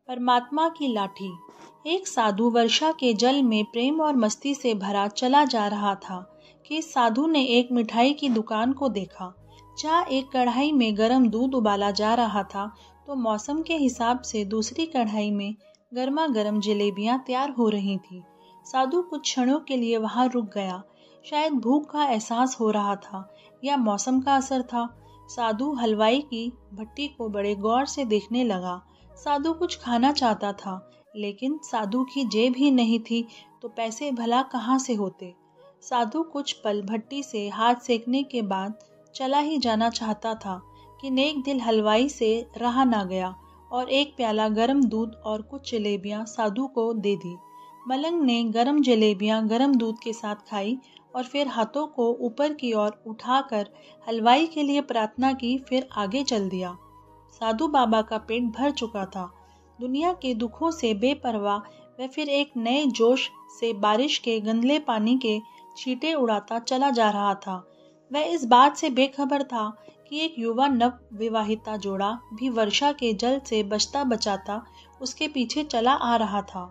परमात्मा की लाठी। एक साधु वर्षा के जल में प्रेम और मस्ती से भरा चला जा रहा था कि साधु ने एक मिठाई की दुकान को देखा। जहाँ एक कढ़ाई में गर्म दूध उबाला जा रहा था तो मौसम के हिसाब से दूसरी कढ़ाई में गर्मा गर्म जलेबियां तैयार हो रही थी। साधु कुछ क्षणों के लिए वहां रुक गया। शायद भूख का एहसास हो रहा था या मौसम का असर था। साधु हलवाई की भट्टी को बड़े गौर से देखने लगा। साधु कुछ खाना चाहता था, लेकिन साधु की जेब ही नहीं थी तो पैसे भला कहाँ से होते। साधु कुछ पल भट्टी से हाथ सेकने के बाद चला ही जाना चाहता था कि नेक दिल हलवाई से रहा ना गया और एक प्याला गर्म दूध और कुछ जलेबियां साधु को दे दी। मलंग ने गर्म जलेबियां गर्म दूध के साथ खाई और फिर हाथों को ऊपर की ओर उठाकर हलवाई के लिए प्रार्थना की, फिर आगे चल दिया। साधु बाबा का पेट भर चुका था। दुनिया के दुखों से बेपरवाह वह फिर एक नए जोश से बारिश के गंदले पानी के छींटे उड़ाता चला जा रहा था। वह इस बात से बेखबर था कि एक युवा नव विवाहिता जोड़ा भी वर्षा के जल से बचता बचाता उसके पीछे चला आ रहा था।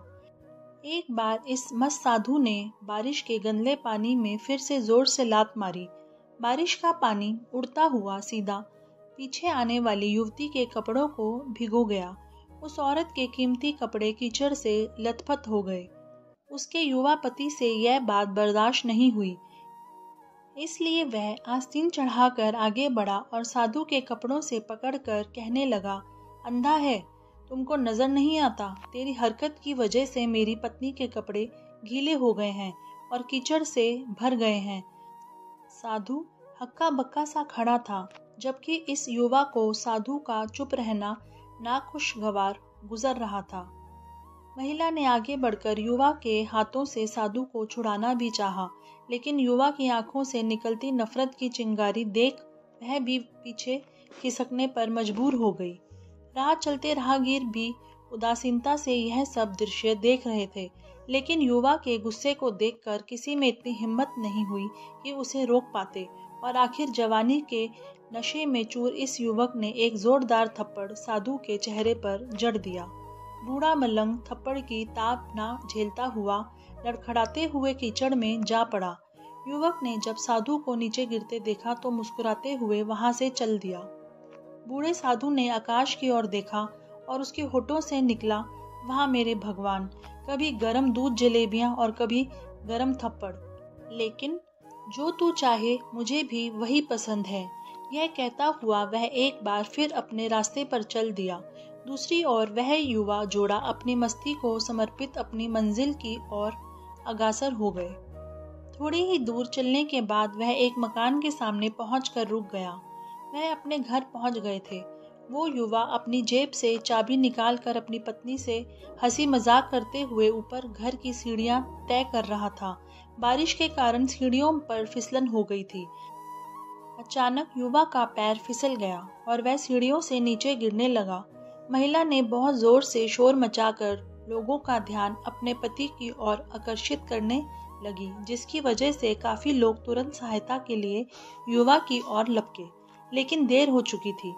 एक बार इस मस्त साधु ने बारिश के गंदले पानी में फिर से जोर से लात मारी। बारिश का पानी उड़ता हुआ सीधा पीछे आने वाली युवती के कपड़ों को भिगो गया। उस औरत के कीमती कपड़े कीचड़ से लथपथ हो गए। उसके युवा पति से यह बात बर्दाश्त नहीं हुई, इसलिए वह आस्तीन चढ़ाकर आगे बढ़ा और साधु के कपड़ों से पकड़कर कहने लगा, अंधा है, तुमको नजर नहीं आता? तेरी हरकत की वजह से मेरी पत्नी के कपड़े गीले हो गए हैं और कीचड़ से भर गए हैं। साधु हक्का बक्का सा खड़ा था, जबकि इस युवा को साधु का चुप रहना नाखुशगवार गुजर रहा था। महिला ने आगे बढ़कर युवा के हाथों से साधु को छुड़ाना भी चाहा, लेकिन युवा की आंखों से निकलती नफरत की चिंगारी देख वह भी पीछे खिसकने पर मजबूर हो गई। राह चलते राहगीर भी उदासीनता से यह सब दृश्य देख रहे थे, लेकिन युवा के गुस्से को देखकर किसी में इतनी हिम्मत नहीं हुई कि उसे रोक पाते और आखिर जवानी के नशे में चूर इस युवक ने एक जोरदार थप्पड़ साधु के चेहरे पर जड़ दिया। बूढ़ा मलंग थप्पड़ की ताप ना झेलता हुआ लड़खड़ाते हुए कीचड़ में जा पड़ा। युवक ने जब साधु को नीचे गिरते देखा तो मुस्कुराते हुए वहां से चल दिया। बूढ़े साधु ने आकाश की ओर देखा और उसके होठों से निकला, वहां मेरे भगवान, कभी गरम दूध जलेबियां और कभी गरम थप्पड़, लेकिन जो तू चाहे मुझे भी वही पसंद है। यह कहता हुआ वह एक बार फिर अपने रास्ते पर चल दिया। दूसरी ओर वह युवा जोड़ा अपनी मस्ती को समर्पित अपनी मंजिल की ओर अग्रसर हो गए। थोड़ी ही दूर चलने के बाद वह एक मकान के सामने पहुंचकर रुक गया। वह अपने घर पहुंच गए थे। वो युवा अपनी जेब से चाबी निकालकर अपनी पत्नी से हंसी मजाक करते हुए ऊपर घर की सीढ़ियां तय कर रहा था। बारिश के कारण सीढ़ियों पर फिसलन हो गई थी। अचानक युवा का पैर फिसल गया और वह सीढ़ियों से नीचे गिरने लगा। महिला ने बहुत जोर से शोर मचाकर लोगों का ध्यान अपने पति की ओर आकर्षित करने लगी, जिसकी वजह से काफी लोग तुरंत सहायता के लिए युवा की ओर लपके, लेकिन देर हो चुकी थी।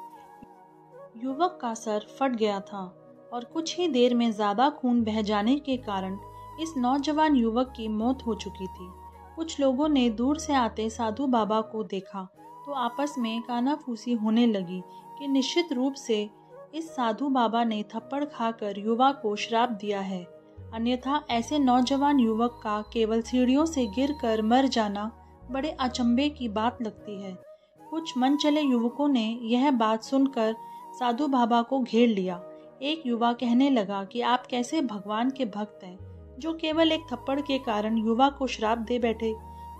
युवक का सर फट गया था और कुछ ही देर में ज्यादा खून बह जाने के कारण इस नौजवान युवक की मौत हो चुकी थी। कुछ लोगों ने दूर से आते साधु बाबा को देखा तो आपस में कानाफूसी होने लगी कि निश्चित रूप से इस साधु बाबा ने थप्पड़ खाकर युवा को श्राप दिया है, अन्यथा ऐसे नौजवान युवक का केवल सीढ़ियों से गिरकर मर जाना बड़े अचंभे की बात लगती है। कुछ मन चले युवकों ने यह बात सुनकर साधु बाबा को घेर लिया। एक युवा कहने लगा कि आप कैसे भगवान के भक्त हैं, जो केवल एक थप्पड़ के कारण युवा को श्राप दे बैठे।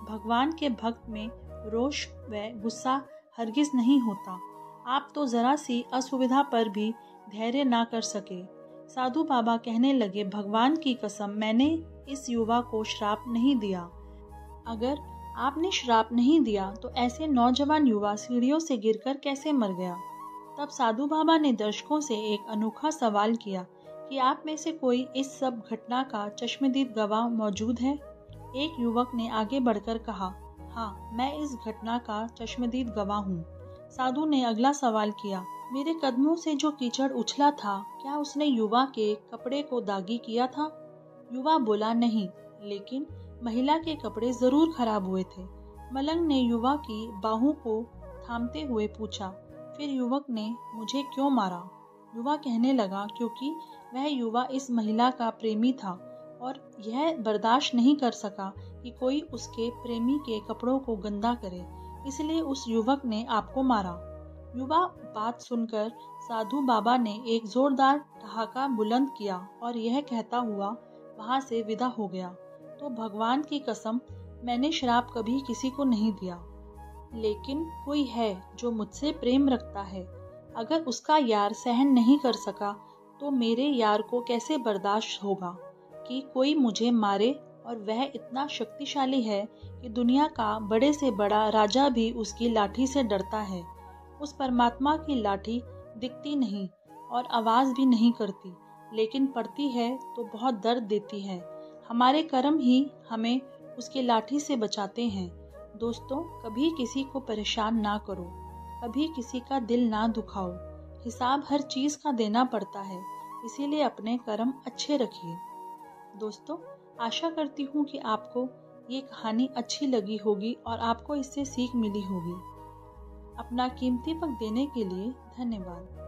भगवान के भक्त में रोष व गुस्सा हरगिज नहीं होता। आप तो जरा सी असुविधा पर भी धैर्य ना कर सके। साधु बाबा कहने लगे, भगवान की कसम, मैंने इस युवा को श्राप नहीं दिया। अगर आपने श्राप नहीं दिया तो ऐसे नौजवान युवा सीढ़ियों से गिरकर कैसे मर गया? तब साधु बाबा ने दर्शकों से एक अनोखा सवाल किया कि आप में से कोई इस सब घटना का चश्मदीद गवाह मौजूद है? एक युवक ने आगे बढ़कर कहा, हाँ, मैं इस घटना का चश्मदीद गवाह हूँ। साधु ने अगला सवाल किया, मेरे कदमों से जो कीचड़ उछला था, क्या उसने युवा के कपड़े को दागी किया था? युवा बोला नहीं, लेकिन महिला के कपड़े जरूर खराब हुए थे। मलंग ने युवा की बाहों को थामते हुए पूछा, फिर युवक ने मुझे क्यों मारा? युवा कहने लगा, क्योंकि वह युवा इस महिला का प्रेमी था और यह बर्दाश्त नहीं कर सका कि कोई उसके प्रेमी के कपड़ों को गंदा करे, इसलिए उस युवक ने आपको मारा। युवा बात सुनकर साधु बाबा ने एक जोरदार ठहाका बुलंद किया और यह कहता हुआ वहां से विदा हो गया। तो भगवान की कसम, मैंने शराब कभी किसी को नहीं दिया, लेकिन कोई है जो मुझसे प्रेम रखता है। अगर उसका यार सहन नहीं कर सका तो मेरे यार को कैसे बर्दाश्त होगा कि कोई मुझे मारे, और वह इतना शक्तिशाली है कि दुनिया का बड़े से बड़ा राजा भी उसकी लाठी से डरता है। उस परमात्मा की लाठी दिखती नहीं और आवाज भी नहीं करती, लेकिन पड़ती है तो बहुत दर्द देती है। हमारे कर्म ही हमें उसकी लाठी से बचाते हैं। दोस्तों, कभी किसी को परेशान ना करो, कभी किसी का दिल ना दुखाओ। हिसाब हर चीज का देना पड़ता है, इसीलिए अपने कर्म अच्छे रखिए। दोस्तों, आशा करती हूँ कि आपको ये कहानी अच्छी लगी होगी और आपको इससे सीख मिली होगी। अपना कीमती वक्त देने के लिए धन्यवाद।